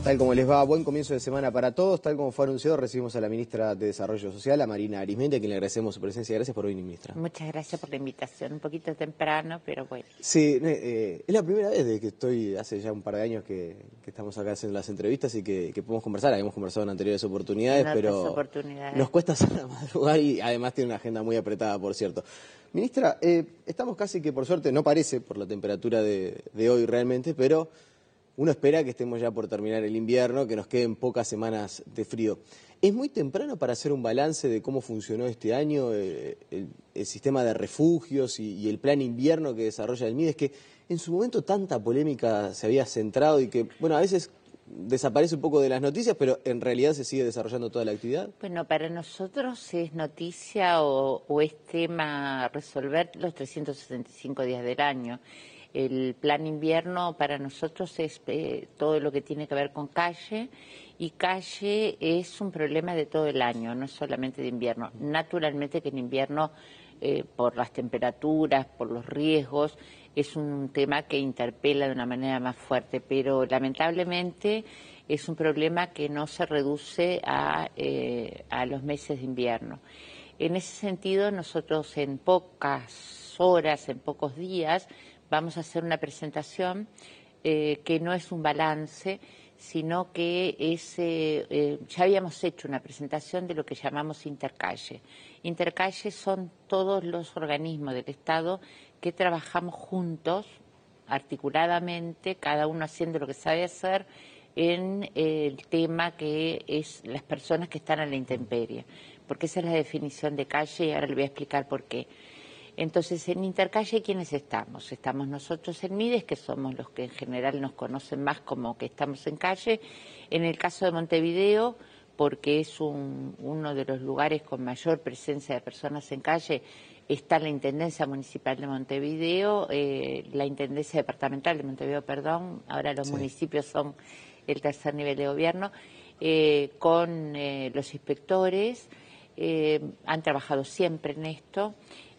Tal como les va, buen comienzo de semana para todos. Tal como fue anunciado, recibimos a la ministra de Desarrollo Social, a Marina Arizmendi, a quien le agradecemos su presencia. Gracias por venir, ministra. Muchas gracias por la invitación. Un poquito temprano, pero bueno. Sí, es la primera vez de que estoy, hace ya un par de años que estamos acá haciendo las entrevistas y que podemos conversar. Habíamos conversado en anteriores oportunidades, pero nos cuesta salir a madrugar y además tiene una agenda muy apretada, por cierto. Ministra, estamos casi que, por suerte, no parece por la temperatura de hoy realmente, pero uno espera que estemos ya por terminar el invierno, que nos queden pocas semanas de frío. ¿Es muy temprano para hacer un balance de cómo funcionó este año el sistema de refugios y el plan invierno que desarrolla el MIDES, que en su momento tanta polémica se había centrado y que, bueno, a veces desaparece un poco de las noticias, pero en realidad se sigue desarrollando toda la actividad? Bueno, para nosotros es noticia o es tema resolver los 365 días del año. El plan invierno para nosotros es todo lo que tiene que ver con calle, y calle es un problema de todo el año, no solamente de invierno. Naturalmente que en invierno, por las temperaturas, por los riesgos, es un tema que interpela de una manera más fuerte, pero lamentablemente es un problema que no se reduce a los meses de invierno. En ese sentido, nosotros en pocas horas, en pocos días, vamos a hacer una presentación que no es un balance, sino que es, ya habíamos hecho una presentación de lo que llamamos Intercalle. Intercalle son todos los organismos del Estado que trabajamos juntos, articuladamente, cada uno haciendo lo que sabe hacer, en el tema que es las personas que están a la intemperie, porque esa es la definición de calle y ahora le voy a explicar por qué. Entonces, en Intercalle, ¿quiénes estamos? Estamos nosotros en MIDES, que somos los que en general nos conocen más como que estamos en calle. En el caso de Montevideo, porque es uno de los lugares con mayor presencia de personas en calle, está la Intendencia Municipal de Montevideo, la Intendencia Departamental de Montevideo, perdón, ahora los municipios son el tercer nivel de gobierno, con los inspectores, han trabajado siempre en esto.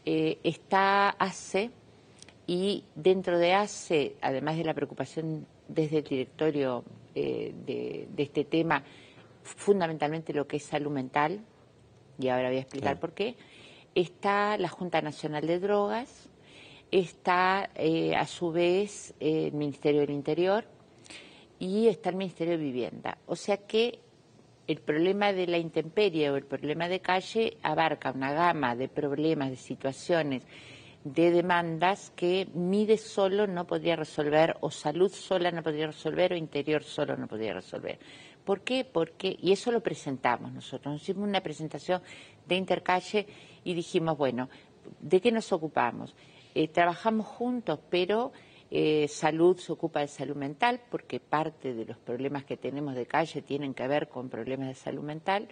Está ACE, y dentro de ACE, además de la preocupación desde el directorio de este tema, fundamentalmente lo que es salud mental, y ahora voy a explicar por qué, está la Junta Nacional de Drogas, está a su vez el Ministerio del Interior y está el Ministerio de Vivienda. O sea que el problema de la intemperie o el problema de calle abarca una gama de problemas, de situaciones, de demandas que MIDES solo no podría resolver, o salud sola no podría resolver, o interior solo no podría resolver. ¿Por qué? Porque, y eso lo presentamos nosotros, nos hicimos una presentación de Intercalle y dijimos, bueno, ¿de qué nos ocupamos? Trabajamos juntos, pero salud se ocupa de salud mental, porque parte de los problemas que tenemos de calle tienen que ver con problemas de salud mental.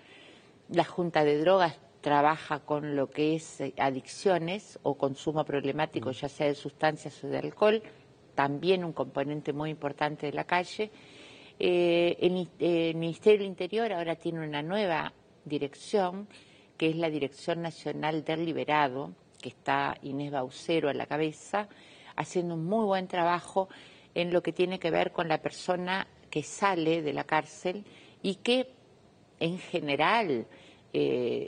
La Junta de Drogas trabaja con lo que es adicciones o consumo problemático, ya sea de sustancias o de alcohol, también un componente muy importante de la calle. El Ministerio del Interior ahora tiene una nueva dirección, que es la Dirección Nacional del Liberado, que está Inés Baucero a la cabeza, haciendo un muy buen trabajo en lo que tiene que ver con la persona que sale de la cárcel y que, en general,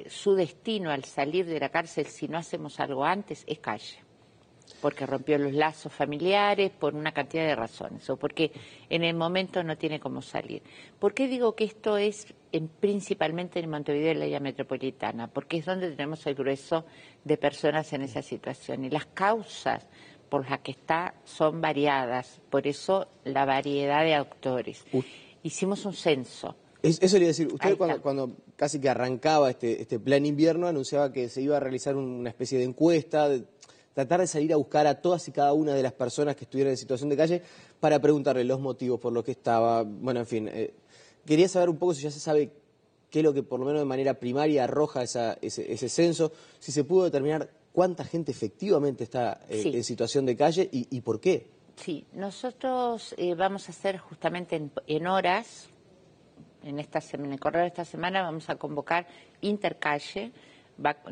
su destino al salir de la cárcel, si no hacemos algo antes, es calle, porque rompió los lazos familiares, por una cantidad de razones, o porque en el momento no tiene cómo salir. ¿Por qué digo que esto es principalmente en Montevideo y la área metropolitana? Porque es donde tenemos el grueso de personas en esa situación, y las causas por las que está son variadas, por eso la variedad de autores. Hicimos un censo. Eso le iba a decir, usted cuando casi que arrancaba este plan invierno anunciaba que se iba a realizar una especie de encuesta, de tratar de salir a buscar a todas y cada una de las personas que estuvieran en situación de calle para preguntarle los motivos por los que estaba, bueno, en fin. Quería saber un poco si ya se sabe qué es lo que por lo menos de manera primaria arroja ese censo, si se pudo determinar cuánta gente efectivamente está en situación de calle y por qué. Sí, nosotros vamos a hacer justamente en horas, en el correo de esta semana vamos a convocar Intercalle,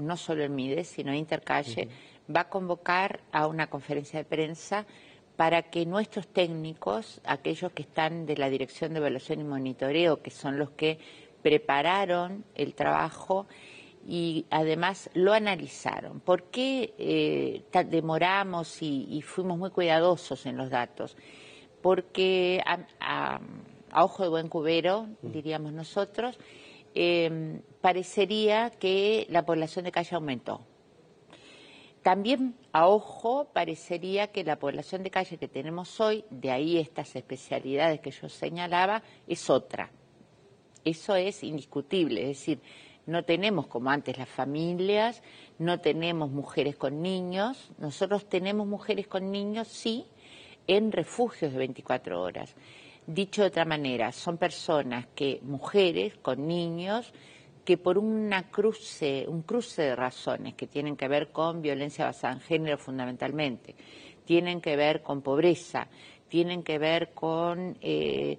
no solo el MIDES, sino Intercalle, va a convocar a una conferencia de prensa para que nuestros técnicos, aquellos que están de la Dirección de Evaluación y Monitoreo, que son los que prepararon el trabajo y además lo analizaron. ¿Por qué demoramos y fuimos muy cuidadosos en los datos? Porque a ojo de buen cubero, diríamos nosotros, parecería que la población de calle aumentó. También a ojo parecería que la población de calle que tenemos hoy, de ahí estas especialidades que yo señalaba, es otra. Eso es indiscutible, es decir, no tenemos como antes las familias, no tenemos mujeres con niños, nosotros tenemos mujeres con niños, sí, en refugios de 24 horas. Dicho de otra manera, son personas mujeres con niños, que por un cruce de razones que tienen que ver con violencia basada en género fundamentalmente, tienen que ver con pobreza, tienen que ver con el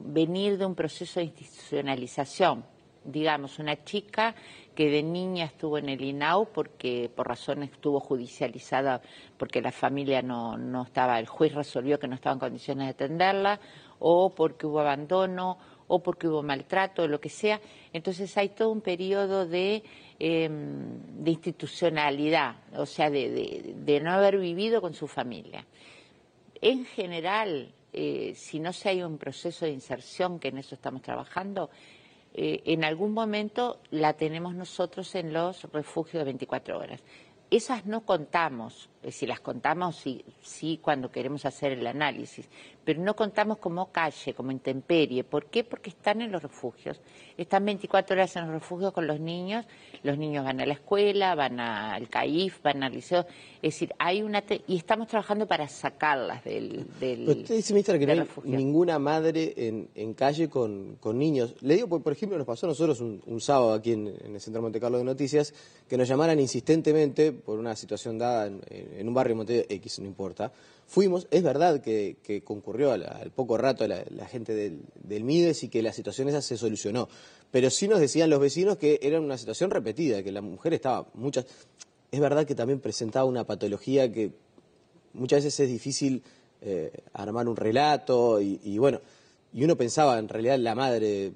venir de un proceso de institucionalización. Digamos, una chica que de niña estuvo en el INAU porque por razones estuvo judicializada, porque la familia no estaba, el juez resolvió que no estaba en condiciones de atenderla, o porque hubo abandono, o porque hubo maltrato, o lo que sea. Entonces hay todo un periodo de institucionalidad, o sea, de no haber vivido con su familia. En general, si no se hay un proceso de inserción, que en eso estamos trabajando, en algún momento la tenemos nosotros en los refugios de 24 horas. Esas no contamos, si las contamos sí cuando queremos hacer el análisis, pero no contamos como calle, como intemperie. ¿Por qué? Porque están en los refugios. Están 24 horas en los refugios con los niños van a la escuela, van al CAIF, van al liceo. Es decir, y estamos trabajando para sacarlas del usted dice, ministra, que no hay refugio. ninguna madre en calle con niños. Le digo, por ejemplo, nos pasó a nosotros un sábado aquí en el Centro Monte Carlo de Noticias, que nos llamaran insistentemente por una situación dada en un barrio de Montevideo X, no importa. Fuimos, es verdad que concurrió al poco rato la gente del MIDES y que la situación esa se solucionó. Pero sí nos decían los vecinos que era una situación repetida, que la mujer estaba Es verdad que también presentaba una patología que muchas veces es difícil armar un relato y bueno, y uno pensaba, en realidad la madre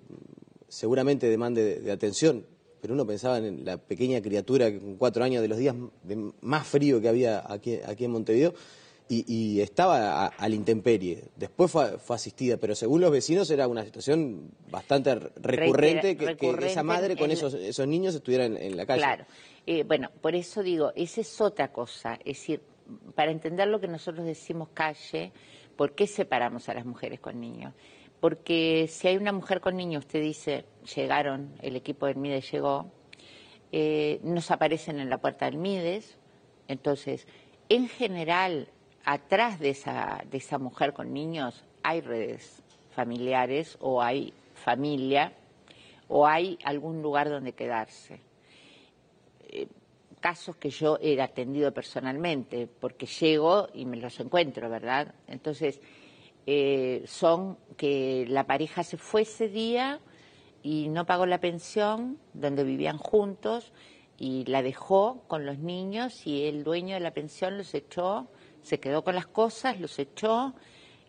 seguramente demande de atención, pero uno pensaba en la pequeña criatura que con 4 años, de los días de más frío que había aquí en Montevideo, y estaba a la intemperie. Después fue asistida, pero según los vecinos era una situación bastante recurrente, que esa madre con esos niños estuviera en la calle. Claro. Bueno, por eso digo, esa es otra cosa. Es decir, para entender lo que nosotros decimos calle, ¿por qué separamos a las mujeres con niños? Porque si hay una mujer con niños, usted dice, llegaron, el equipo del MIDES llegó, nos aparecen en la puerta del MIDES, entonces, en general, atrás de esa mujer con niños hay redes familiares o hay familia o hay algún lugar donde quedarse. Casos que yo he atendido personalmente, porque llego y me los encuentro, ¿verdad? Entonces, son que la pareja se fue ese día y no pagó la pensión donde vivían juntos y la dejó con los niños y el dueño de la pensión los echó, se quedó con las cosas, los echó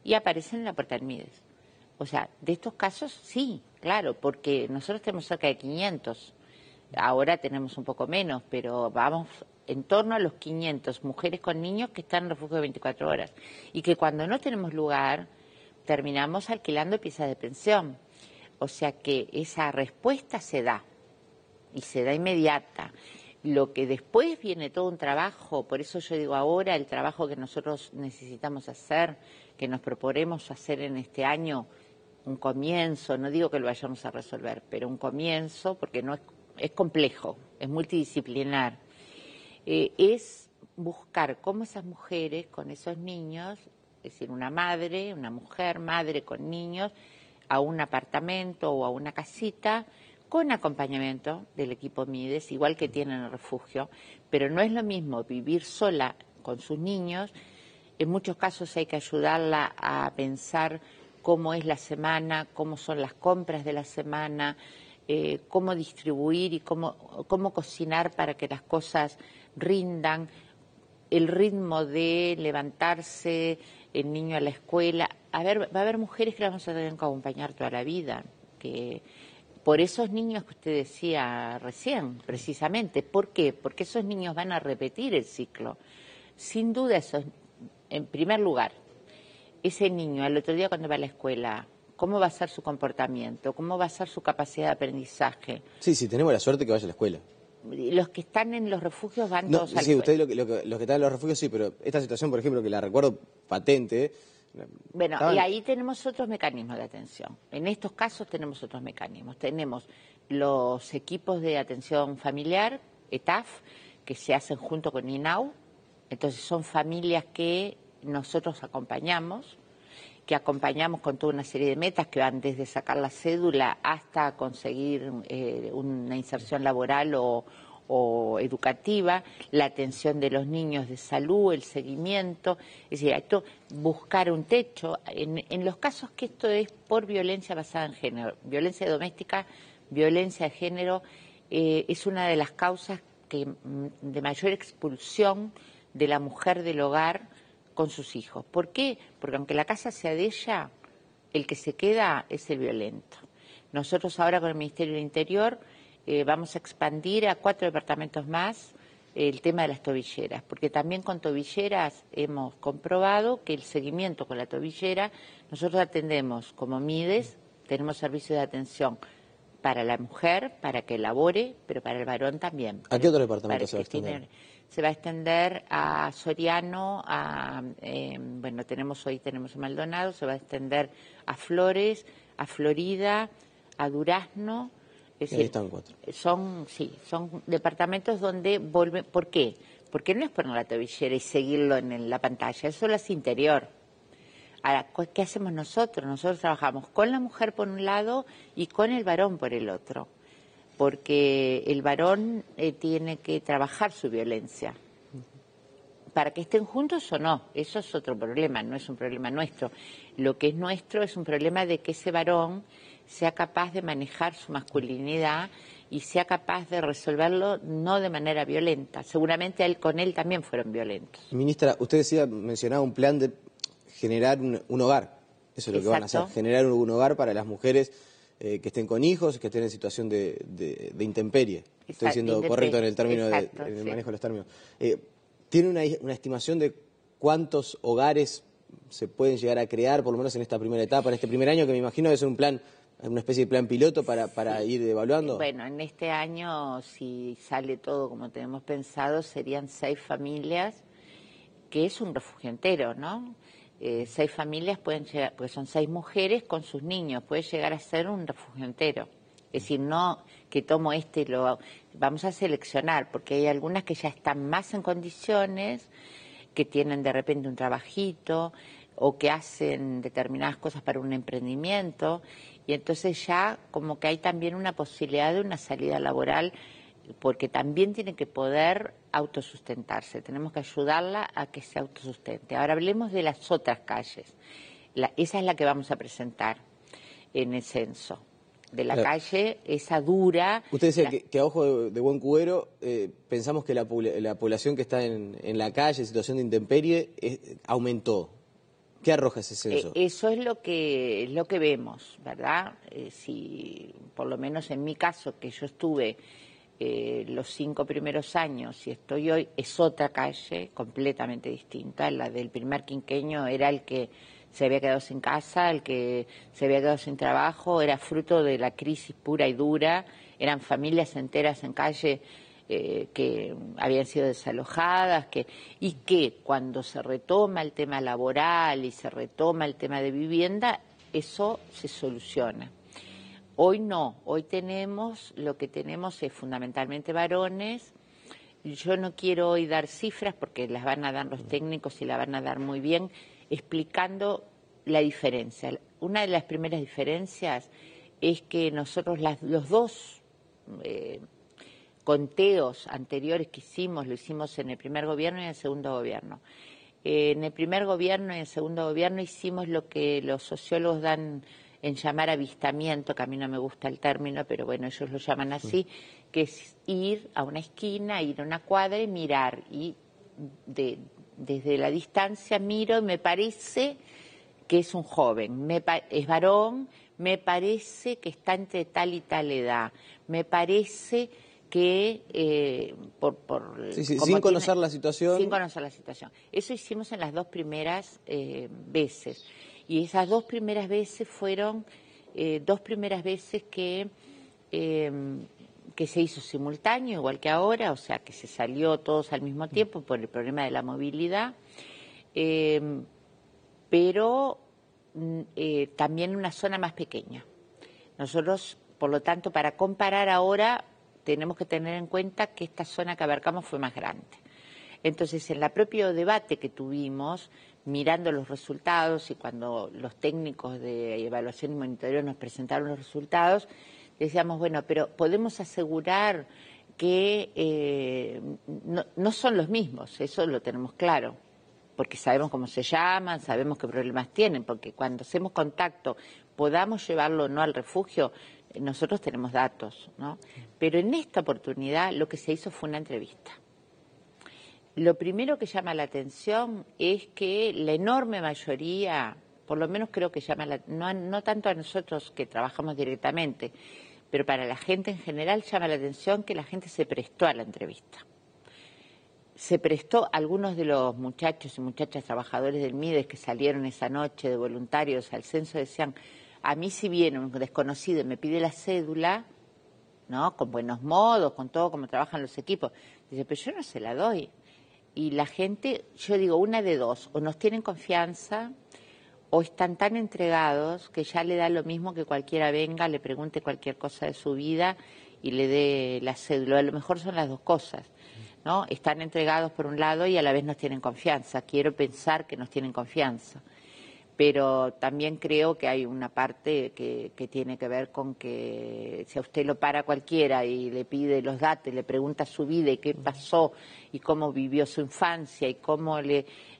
y aparecen en la puerta del MIDES. O sea, de estos casos sí, claro, porque nosotros tenemos cerca de 500. Ahora tenemos un poco menos, pero vamos en torno a los 500 mujeres con niños que están en refugio de 24 horas. Y que cuando no tenemos lugar, terminamos alquilando piezas de pensión. O sea que esa respuesta se da, y se da inmediata. Lo que después viene todo un trabajo, por eso yo digo ahora, el trabajo que nosotros necesitamos hacer, que nos proponemos hacer en este año, un comienzo, no digo que lo vayamos a resolver, pero un comienzo, porque no es complejo, es multidisciplinar, es buscar cómo esas mujeres con esos niños, es decir, una mujer, madre con niños, a un apartamento o a una casita, con acompañamiento del equipo MIDES, igual que tienen el refugio, pero no es lo mismo vivir sola con sus niños. En muchos casos hay que ayudarla a pensar cómo es la semana, cómo son las compras de la semana, cómo distribuir y cómo cocinar para que las cosas rindan, el ritmo de levantarse, el niño a la escuela. Va a haber mujeres que las vamos a tener que acompañar toda la vida, que por esos niños que usted decía recién, precisamente. ¿Por qué? Porque esos niños van a repetir el ciclo. Sin duda, en primer lugar, ese niño al otro día cuando va a la escuela, ¿cómo va a ser su comportamiento? ¿Cómo va a ser su capacidad de aprendizaje? Sí, tenemos la suerte que vaya a la escuela. Los que están en los refugios van todos al Sí, ustedes los que están en los refugios sí, pero esta situación, por ejemplo, que la recuerdo patente. Bueno, y ahí tenemos otros mecanismos de atención. En estos casos tenemos otros mecanismos. Tenemos los equipos de atención familiar, ETAF, que se hacen junto con INAU. Entonces son familias que nosotros acompañamos, con toda una serie de metas que van desde sacar la cédula hasta conseguir una inserción laboral o educativa, la atención de los niños de salud, el seguimiento, es decir, esto, buscar un techo. En los casos que esto es por violencia basada en género, violencia doméstica, violencia de género, es una de las causas de mayor expulsión de la mujer del hogar con sus hijos. ¿Por qué? Porque aunque la casa sea de ella, el que se queda es el violento. Nosotros ahora con el Ministerio del Interior vamos a expandir a 4 departamentos más el tema de las tobilleras, porque también con tobilleras hemos comprobado que el seguimiento con la tobillera, nosotros atendemos como MIDES, tenemos servicios de atención para la mujer, para que elabore, pero para el varón también. ¿A qué otro departamento se va a extender? Se va a extender a Soriano, tenemos en Maldonado, se va a extender a Flores, a Florida, a Durazno. Es decir, ahí están 4. Son departamentos donde vuelven. ¿Por qué? Porque no es poner la tobillera y seguirlo en la pantalla, eso lo hace interior. Ahora, ¿qué hacemos nosotros? Nosotros trabajamos con la mujer por un lado y con el varón por el otro. Porque el varón tiene que trabajar su violencia. Para que estén juntos o no, eso es otro problema, no es un problema nuestro. Lo que es nuestro es un problema de que ese varón sea capaz de manejar su masculinidad y sea capaz de resolverlo no de manera violenta. Seguramente con él también fueron violentos. Ministra, usted mencionaba un plan de generar un hogar. Eso es lo que van a hacer, generar un hogar para las mujeres que estén con hijos, que estén en situación de intemperie. Estoy siendo correcto en el término en el manejo de los términos. ¿Tiene una estimación de cuántos hogares se pueden llegar a crear, por lo menos en esta primera etapa, en este primer año, que me imagino debe ser un plan, una especie de plan piloto para ir evaluando? Bueno, en este año, si sale todo como tenemos pensado, serían 6 familias, que es un refugio entero, ¿no? 6 familias pueden llegar, porque son 6 mujeres con sus niños, puede llegar a ser un refugio entero. Es decir, no que tomo y lo vamos a seleccionar, porque hay algunas que ya están más en condiciones, que tienen de repente un trabajito o que hacen determinadas cosas para un emprendimiento, y entonces ya como que hay también una posibilidad de una salida laboral, porque también tiene que poder autosustentarse, tenemos que ayudarla a que se autosustente. Ahora hablemos de las otras calles, esa es la que vamos a presentar en el censo, de la calle, esa dura. Usted decía que a ojo de buen cubero pensamos que la población que está en la calle, en situación de intemperie, aumentó. ¿Qué arroja ese censo? Eso es lo que vemos, ¿verdad? Si, por lo menos en mi caso, que yo estuve los 5 primeros años y estoy hoy, es otra calle completamente distinta. La del primer quinquenio era el que se había quedado sin casa, el que se había quedado sin trabajo, era fruto de la crisis pura y dura, eran familias enteras en calle que habían sido desalojadas, y que cuando se retoma el tema laboral y se retoma el tema de vivienda, eso se soluciona. Hoy no, hoy lo que tenemos es fundamentalmente varones. Yo no quiero hoy dar cifras porque las van a dar los técnicos y las van a dar muy bien, explicando la diferencia. Una de las primeras diferencias es que nosotros los dos conteos anteriores que hicimos, lo hicimos en el primer gobierno y en el segundo gobierno. En el primer gobierno y en el segundo gobierno hicimos lo que los sociólogos dan en llamar avistamiento, que a mí no me gusta el término, pero bueno, ellos lo llaman así, que es ir a una esquina, ir a una cuadra y mirar y desde la distancia miro y me parece que es un joven, es varón, me parece que está entre tal y tal edad, me parece que sin conocer la situación. Sin conocer la situación. Eso hicimos en las 2 primeras veces. Y esas 2 primeras veces fueron 2 primeras veces que se hizo simultáneo, igual que ahora, o sea, que se salió todos al mismo tiempo por el problema de la movilidad, pero también en una zona más pequeña. Nosotros, por lo tanto, para comparar ahora, tenemos que tener en cuenta que esta zona que abarcamos fue más grande. Entonces, en el propio debate que tuvimos, mirando los resultados y cuando los técnicos de evaluación y monitoreo nos presentaron los resultados, decíamos, bueno, pero podemos asegurar que no son los mismos, eso lo tenemos claro, porque sabemos cómo se llaman, sabemos qué problemas tienen, porque cuando hacemos contacto podamos llevarlo o no al refugio, nosotros tenemos datos, ¿no? Pero en esta oportunidad lo que se hizo fue una entrevista. Lo primero que llama la atención es que la enorme mayoría, por lo menos creo que llama no tanto a nosotros que trabajamos directamente, pero para la gente en general llama la atención que la gente se prestó a la entrevista. Se prestó, algunos de los muchachos y muchachas trabajadores del MIDES que salieron esa noche de voluntarios al censo decían, a mí si viene un desconocido y me pide la cédula, ¿no? Con buenos modos, con todo como trabajan los equipos, dice, pero yo no se la doy. Y la gente, yo digo, una de dos, o nos tienen confianza o están tan entregados que ya le da lo mismo que cualquiera venga, le pregunte cualquier cosa de su vida y le dé la cédula. A lo mejor son las dos cosas, ¿no? Están entregados por un lado y a la vez nos tienen confianza. Quiero pensar que nos tienen confianza. Pero también creo que hay una parte que tiene que ver con que si a usted lo para cualquiera y le pide los datos, le pregunta su vida y qué pasó y cómo vivió su infancia y cómo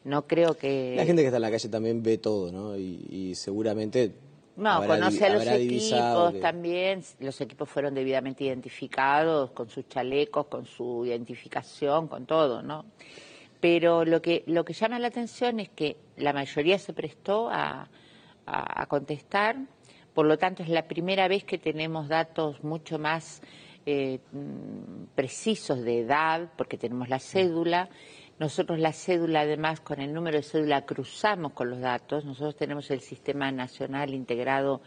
no creo que... La gente que está en la calle también ve todo, ¿no? Y seguramente... conoce a los equipos también, los equipos fueron debidamente identificados, con sus chalecos, con su identificación, con todo, ¿no? Pero lo que llama la atención es que la mayoría se prestó a contestar, por lo tanto es la primera vez que tenemos datos mucho más precisos de edad, porque tenemos la cédula. Nosotros la cédula, además, con el número de cédula cruzamos con los datos. Nosotros tenemos el Sistema Nacional Integrado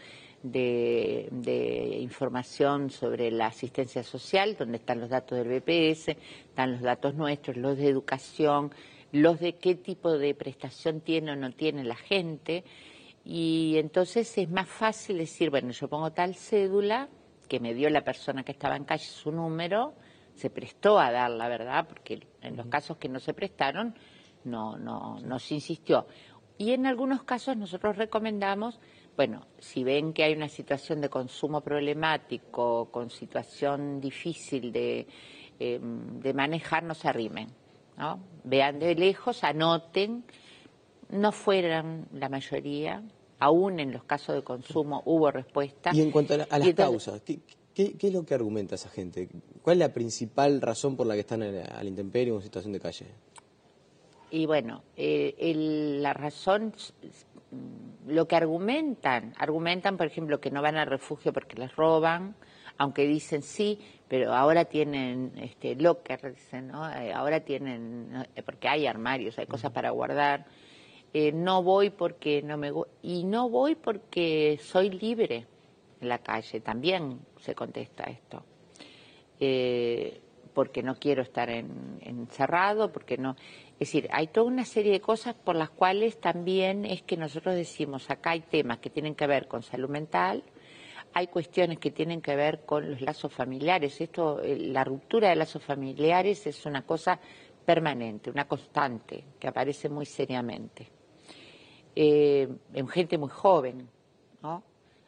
de Información sobre la Asistencia Social, donde están los datos del BPS, están los datos nuestros, los de educación, los de qué tipo de prestación tiene o no tiene la gente. Y entonces es más fácil decir, bueno, yo pongo tal cédula que me dio la persona que estaba en calle su número, se prestó a darla, ¿verdad? Porque en los casos que no se prestaron, no se insistió. Y en algunos casos nosotros recomendamos, bueno, si ven que hay una situación de consumo problemático, con situación difícil de manejar, no se arrimen, ¿no? Vean de lejos, anoten, no fueran la mayoría, aún en los casos de consumo hubo respuesta. Y en cuanto a las causas, ¿qué es lo que argumenta esa gente? ¿Cuál es la principal razón por la que están a la intemperie o en situación de calle? Y bueno, la razón, lo que argumentan, por ejemplo, que no van al refugio porque les roban, aunque dicen sí, pero ahora tienen locker, dicen, ¿no? Ahora tienen, porque hay armarios, hay cosas para guardar. No voy porque no voy porque soy libre en la calle, también se contesta esto. Porque no quiero estar encerrado, porque no... Es decir, hay toda una serie de cosas por las cuales también es que nosotros decimos, acá hay temas que tienen que ver con salud mental, hay cuestiones que tienen que ver con los lazos familiares. La ruptura de lazos familiares es una cosa permanente, una constante, que aparece muy seriamente. En gente muy joven, ¿no?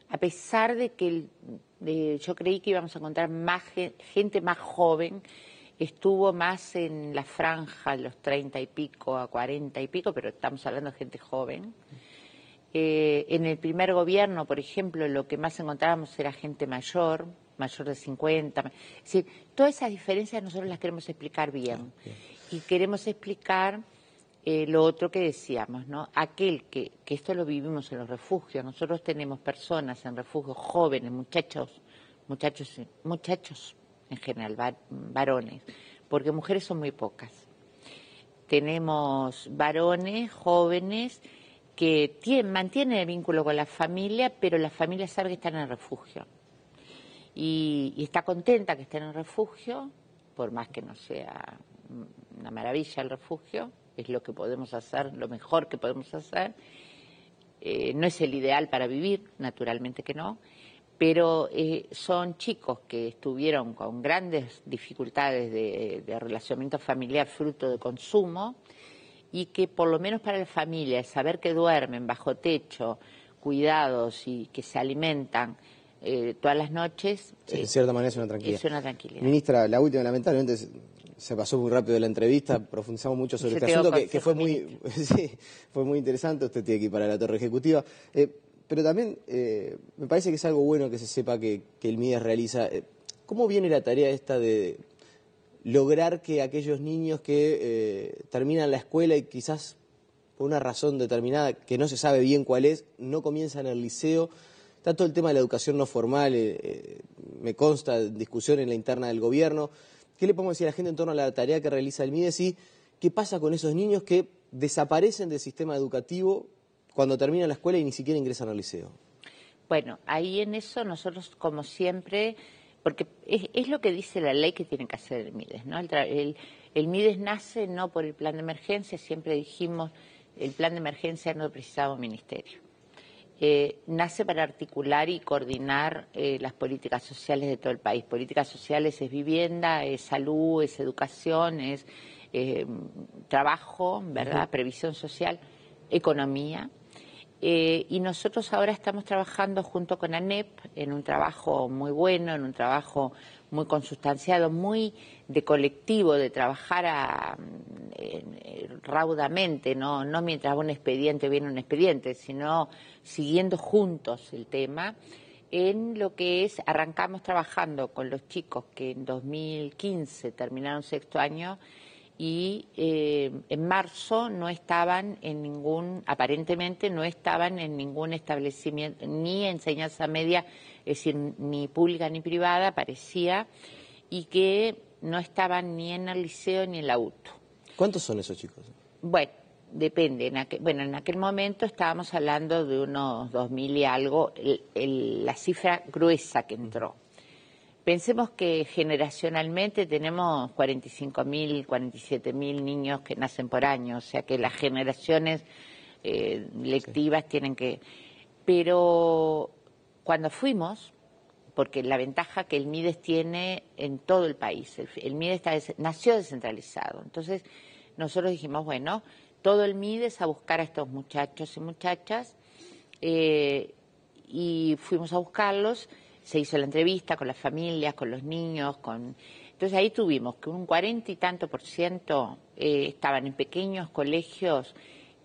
A pesar de que yo creí que íbamos a encontrar más gente más joven, estuvo más en la franja, los 30 y pico a 40 y pico, pero estamos hablando de gente joven. En el primer gobierno, por ejemplo, lo que más encontrábamos era gente mayor de 50. Es decir, todas esas diferencias nosotros las queremos explicar bien. Y queremos explicar lo otro que decíamos, ¿no? Aquel que esto lo vivimos en los refugios. Nosotros tenemos personas en refugios, jóvenes, muchachos en general, varones, porque mujeres son muy pocas. Tenemos varones, jóvenes, que mantienen el vínculo con la familia, pero la familia sabe que están en el refugio. Y está contenta que estén en el refugio, por más que no sea una maravilla el refugio, es lo que podemos hacer, lo mejor que podemos hacer. No es el ideal para vivir, naturalmente que no, pero son chicos que estuvieron con grandes dificultades de relacionamiento familiar fruto de consumo, y que por lo menos para la familia, saber que duermen bajo techo, cuidados y que se alimentan todas las noches. En cierta manera es una tranquilidad. Es una tranquilidad. Ministra, la última, lamentablemente se pasó muy rápido la entrevista, profundizamos mucho sobre este asunto que fue muy, sí, fue muy interesante. Usted tiene que ir para la torre ejecutiva. Pero también me parece que es algo bueno que se sepa que el MIDES realiza. ¿Cómo viene la tarea esta de lograr que aquellos niños que terminan la escuela y quizás por una razón determinada que no se sabe bien cuál es, no comienzan el liceo? Está todo el tema de la educación no formal, me consta discusión en la interna del gobierno. ¿Qué le podemos decir a la gente en torno a la tarea que realiza el MIDES y qué pasa con esos niños que desaparecen del sistema educativo cuando terminan la escuela y ni siquiera ingresan al liceo? Bueno, ahí en eso nosotros, como siempre, porque es lo que dice la ley que tiene que hacer el MIDES, ¿no? El MIDES nace no por el plan de emergencia, siempre dijimos, el plan de emergencia no precisaba un ministerio. Nace para articular y coordinar las políticas sociales de todo el país. Políticas sociales es vivienda, es salud, es educación, es trabajo, ¿verdad? Previsión social, economía. Y nosotros ahora estamos trabajando junto con ANEP en un trabajo muy bueno, en un trabajo muy consustanciado, muy de colectivo, de trabajar raudamente, no mientras un expediente viene un expediente, sino siguiendo juntos el tema, en lo que es, arrancamos trabajando con los chicos que en 2015 terminaron sexto año, y en marzo no estaban aparentemente no estaban en ningún establecimiento, ni enseñanza media, es decir, ni pública ni privada, parecía, y que no estaban ni en el liceo ni en la UTU. ¿Cuántos son esos chicos? Bueno, depende. En aquel momento estábamos hablando de unos 2.000 y algo, la cifra gruesa que entró. Pensemos que generacionalmente tenemos 45.000, 47.000 niños que nacen por año, o sea que las generaciones lectivas tienen que... Pero cuando fuimos, porque la ventaja que el MIDES tiene en todo el país, el MIDES nació descentralizado, entonces nosotros dijimos, bueno, todo el MIDES a buscar a estos muchachos y muchachas, y fuimos a buscarlos. Se hizo la entrevista con las familias, con los niños, entonces ahí tuvimos que un 40 y tanto % estaban en pequeños colegios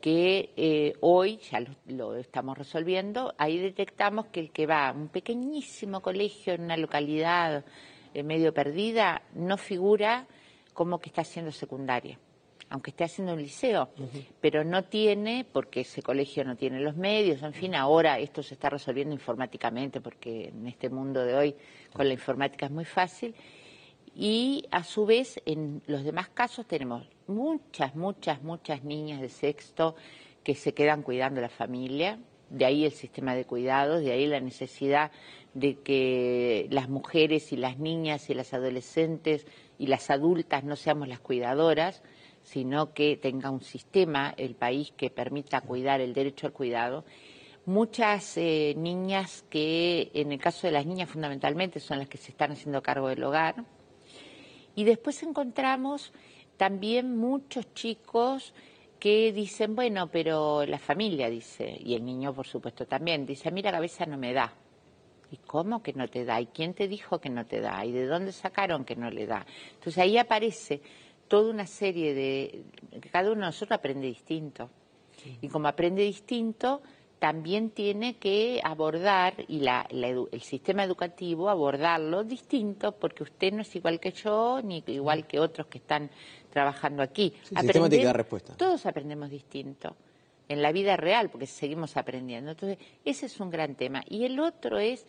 que hoy ya lo estamos resolviendo. Ahí detectamos que el que va a un pequeñísimo colegio en una localidad medio perdida no figura como que está haciendo secundaria, aunque esté haciendo un liceo, pero no tiene, porque ese colegio no tiene los medios, en fin, ahora esto se está resolviendo informáticamente, porque en este mundo de hoy con la informática es muy fácil, y a su vez en los demás casos tenemos muchas niñas de sexto que se quedan cuidando a la familia, de ahí el sistema de cuidados, de ahí la necesidad de que las mujeres y las niñas y las adolescentes y las adultas no seamos las cuidadoras, sino que tenga un sistema, el país, que permita cuidar, el derecho al cuidado. Muchas niñas que, en el caso de las niñas fundamentalmente, son las que se están haciendo cargo del hogar. Y después encontramos también muchos chicos que dicen, bueno, pero la familia dice, y el niño por supuesto también, dice, a mí la cabeza no me da. ¿Y cómo que no te da? ¿Y quién te dijo que no te da? ¿Y de dónde sacaron que no le da? Entonces ahí aparece toda una serie de... Cada uno de nosotros aprende distinto. Y como aprende distinto, también tiene que abordar, y el sistema educativo abordarlo distinto, porque usted no es igual que yo, ni igual que otros que están trabajando aquí. Sí, el sistema tiene que dar respuesta. Todos aprendemos distinto, en la vida real, porque seguimos aprendiendo. Entonces, ese es un gran tema. Y el otro es,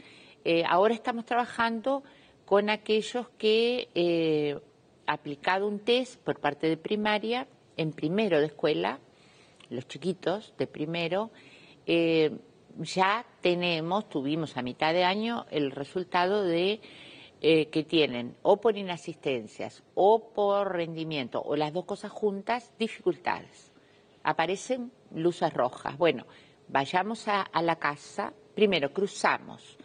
ahora estamos trabajando con aquellos que, aplicado un test por parte de primaria, en primero de escuela, los chiquitos de primero, ya tuvimos a mitad de año el resultado de que tienen o por inasistencias o por rendimiento o las dos cosas juntas dificultades. Aparecen luces rojas. Bueno, vayamos a la casa, primero cruzamos.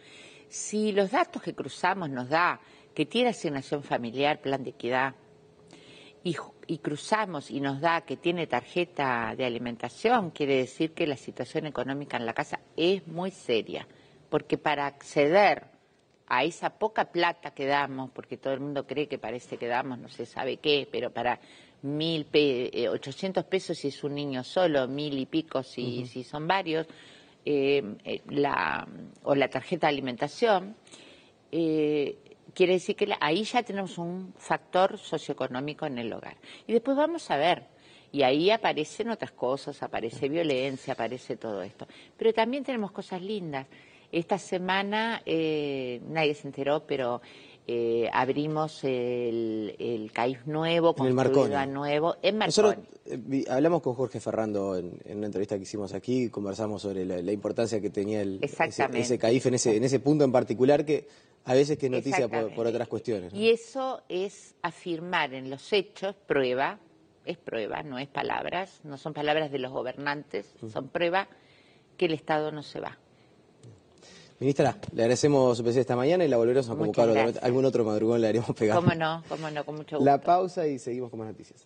Si los datos que cruzamos nos da que tiene asignación familiar, plan de equidad, y cruzamos y nos da que tiene tarjeta de alimentación, quiere decir que la situación económica en la casa es muy seria, porque para acceder a esa poca plata que damos, porque todo el mundo cree que parece que damos no se sabe qué, pero para 800 pesos si es un niño solo, 1000 y pico si son varios, o la tarjeta de alimentación, quiere decir que ahí ya tenemos un factor socioeconómico en el hogar. Y después vamos a ver, y ahí aparecen otras cosas, aparece violencia, aparece todo esto. Pero también tenemos cosas lindas. Esta semana, nadie se enteró, pero abrimos el CAIF nuevo, construido nuevo, en Marconi. Nosotros hablamos con Jorge Ferrando en una entrevista que hicimos aquí, conversamos sobre la importancia que tenía ese CAIF en ese punto en particular, que a veces que es noticia por otras cuestiones, ¿no? Y eso es afirmar en los hechos, es prueba, no es palabras, no son palabras de los gobernantes, son prueba que el Estado no se va. Ministra, le agradecemos su presencia esta mañana y la volveremos a convocar algún otro madrugón, le haremos pegar. Cómo no, con mucho gusto. La pausa y seguimos con más noticias.